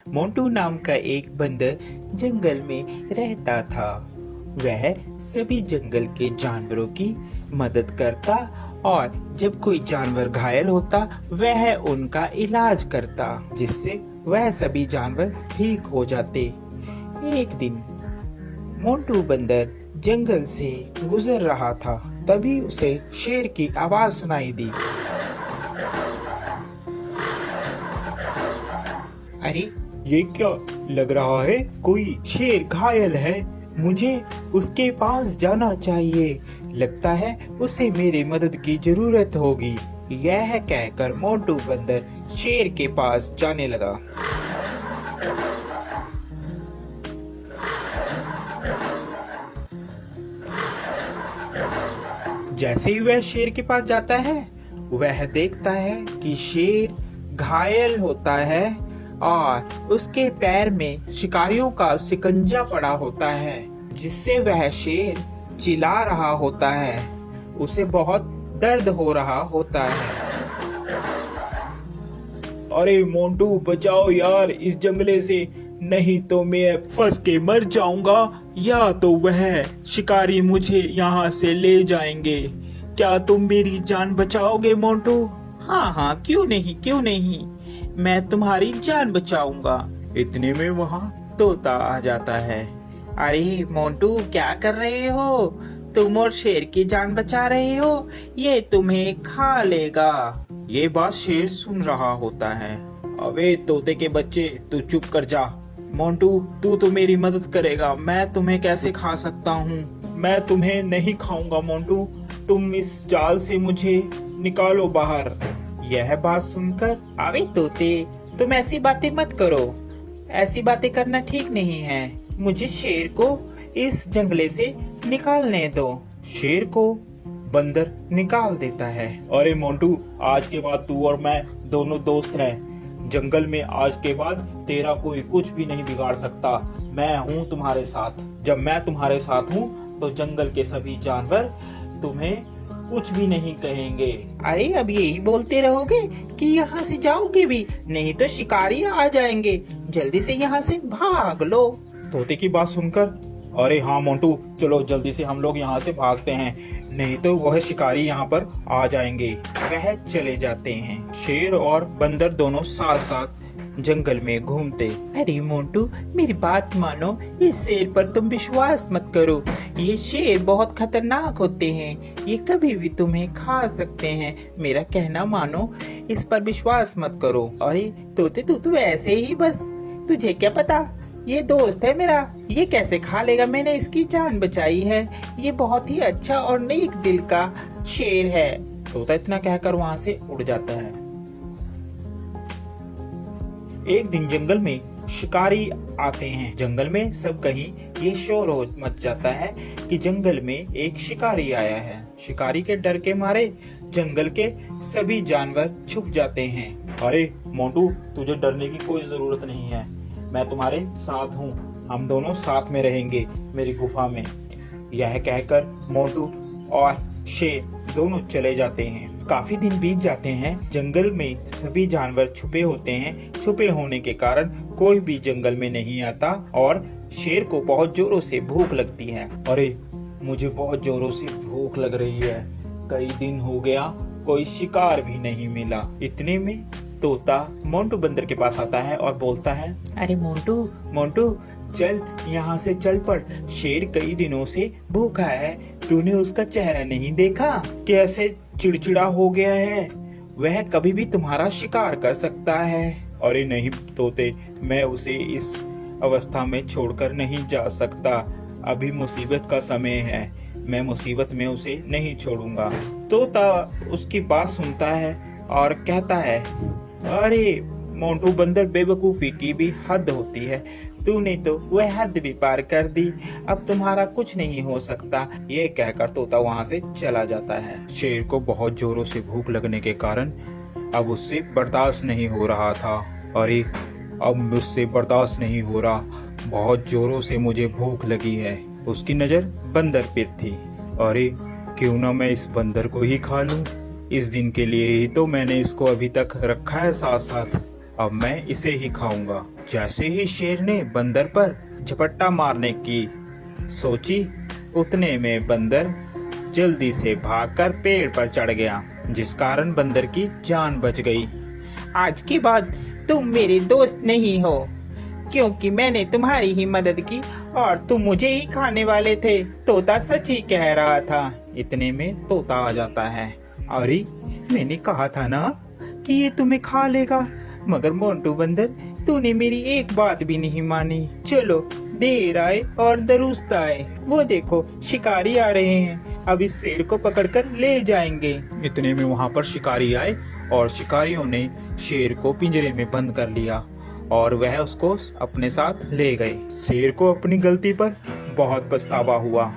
मोंटू नाम का एक बंदर जंगल में रहता था। वह सभी जंगल के जानवरों की मदद करता और जब कोई जानवर घायल होता वह उनका इलाज करता, जिससे वह सभी जानवर ठीक हो जाते। एक दिन मोंटू बंदर जंगल से गुजर रहा था, तभी उसे शेर की आवाज सुनाई दी। अरे, ये क्या लग रहा है? कोई शेर घायल है, मुझे उसके पास जाना चाहिए। लगता है उसे मेरी मदद की जरूरत होगी। यह कहकर मोंटू बंदर शेर के पास जाने लगा। जैसे ही वह शेर के पास जाता है, वह देखता है कि शेर घायल होता है और उसके पैर में शिकारियों का शिकंजा पड़ा होता है, जिससे वह शेर चिल्ला रहा होता है। उसे बहुत दर्द हो रहा होता है। अरे मोंटू, बचाओ यार इस जंगले से, नहीं तो मैं फंस के मर जाऊंगा या तो वह शिकारी मुझे यहाँ से ले जाएंगे। क्या तुम मेरी जान बचाओगे मोंटू? हाँ हाँ, क्यों नहीं क्यों नहीं, मैं तुम्हारी जान बचाऊंगा। इतने में वहाँ तोता आ जाता है। अरे मोंटू, क्या कर रहे हो? तुम और शेर की जान बचा रहे हो, ये तुम्हें खा लेगा। ये बात शेर सुन रहा होता है। अबे तोते के बच्चे, तू चुप कर जा। मोंटू, तू तो मेरी मदद करेगा, मैं तुम्हें कैसे खा सकता हूँ? मैं तुम्हें नहीं खाऊंगा मोंटू, तुम इस जाल से मुझे निकालो बाहर। यह बात सुनकर, अबे तोते, तुम ऐसी बातें मत करो, ऐसी बातें करना ठीक नहीं है। मुझे शेर को इस जंगले से निकालने दो। शेर को बंदर निकाल देता है। अरे मोंटू, आज के बाद तू और मैं दोनों दोस्त हैं। जंगल में आज के बाद तेरा कोई कुछ भी नहीं बिगाड़ सकता। मैं हूँ तुम्हारे साथ। जब मैं तुम्हारे साथ हूँ तो जंगल के सभी जानवर तुम्हें कुछ भी नहीं कहेंगे। अरे, अब यही बोलते रहोगे कि यहाँ से जाओगे भी, नहीं तो शिकारी आ जाएंगे। जल्दी से यहाँ से भाग लो। तोते की बात सुनकर, अरे हाँ मोंटू, चलो जल्दी से हम लोग यहाँ से भागते हैं, नहीं तो वह शिकारी यहाँ पर आ जाएंगे। वह चले जाते हैं। शेर और बंदर दोनों साथ साथ जंगल में घूमते। अरे मोंटू, मेरी बात मानो, इस शेर पर तुम विश्वास मत करो। ये शेर बहुत खतरनाक होते हैं, ये कभी भी तुम्हें खा सकते हैं। मेरा कहना मानो, इस पर विश्वास मत करो। अरे तोते, तू तो ऐसे ही बस, तुझे क्या पता, ये दोस्त है मेरा, ये कैसे खा लेगा? मैंने इसकी जान बचाई है। ये बहुत ही अच्छा और नेक दिल का शेर है। तोता इतना कहकर वहाँ से उड़ जाता है। एक दिन जंगल में शिकारी आते हैं। जंगल में सब कहीं ये शोर हो मच जाता है कि जंगल में एक शिकारी आया है। शिकारी के डर के मारे जंगल के सभी जानवर छुप जाते हैं। अरे मोंटू, तुझे डरने की कोई जरूरत नहीं है, मैं तुम्हारे साथ हूँ, हम दोनों साथ में रहेंगे मेरी गुफा में। यह कहकर मोंटू और शेर दोनों चले जाते हैं। काफी दिन बीत जाते हैं। जंगल में सभी जानवर छुपे होते हैं। छुपे होने के कारण कोई भी जंगल में नहीं आता और शेर को बहुत जोरों से भूख लगती है। अरे, मुझे बहुत जोरों से भूख लग रही है, कई दिन हो गया कोई शिकार भी नहीं मिला। इतने में तोता मोंटू बंदर के पास आता है और बोलता है, अरे मोंटू मोंटू, चल यहाँ से चल पड़, शेर कई दिनों से भूखा है। तूने उसका चेहरा नहीं देखा, कैसे चिड़चिड़ा हो गया है? वह कभी भी तुम्हारा शिकार कर सकता है। अरे नहीं तोते, मैं उसे इस अवस्था में छोड़कर नहीं जा सकता। अभी मुसीबत का समय है, मैं मुसीबत में उसे नहीं छोड़ूंगा। तोता उसकी बात सुनता है और कहता है, अरे मोंटू बंदर, बेवकूफी की भी हद होती है, तूने तो वह हद भी पार कर दी, अब तुम्हारा कुछ नहीं हो सकता। ये कहकर तोता वहाँ से चला जाता है। शेर को बहुत जोरों से भूख लगने के कारण अब उससे बर्दाश्त नहीं हो रहा था। अरे, अब मुझसे बर्दाश्त नहीं हो रहा, बहुत जोरों से मुझे भूख लगी है। उसकी नजर बंदर पर थी। अरे, क्यों ना मैं इस बंदर को ही खा लूं, इस दिन के लिए ही तो मैंने इसको अभी तक रखा है साथ साथ। अब मैं इसे ही खाऊंगा। जैसे ही शेर ने बंदर पर झपट्टा मारने की सोची, उतने में बंदर जल्दी से भागकर पेड़ पर चढ़ गया, जिस कारण बंदर की जान बच गई। आज के बाद तुम मेरे दोस्त नहीं हो, क्योंकि मैंने तुम्हारी ही मदद की और तुम मुझे ही खाने वाले थे। तोता सच ही कह रहा था। इतने में तोता आ जाता है। अरे, मैंने कहा था ना कि ये तुम्हें खा लेगा, मगर मोंटू बंदर तूने मेरी एक बात भी नहीं मानी। चलो, देर आए और दुरुस्त आए। वो देखो, शिकारी आ रहे हैं, अब इस शेर को पकड़कर ले जाएंगे। इतने में वहाँ पर शिकारी आए और शिकारियों ने शेर को पिंजरे में बंद कर लिया और वह उसको अपने साथ ले गए। शेर को अपनी गलती पर बहुत पछतावा हुआ।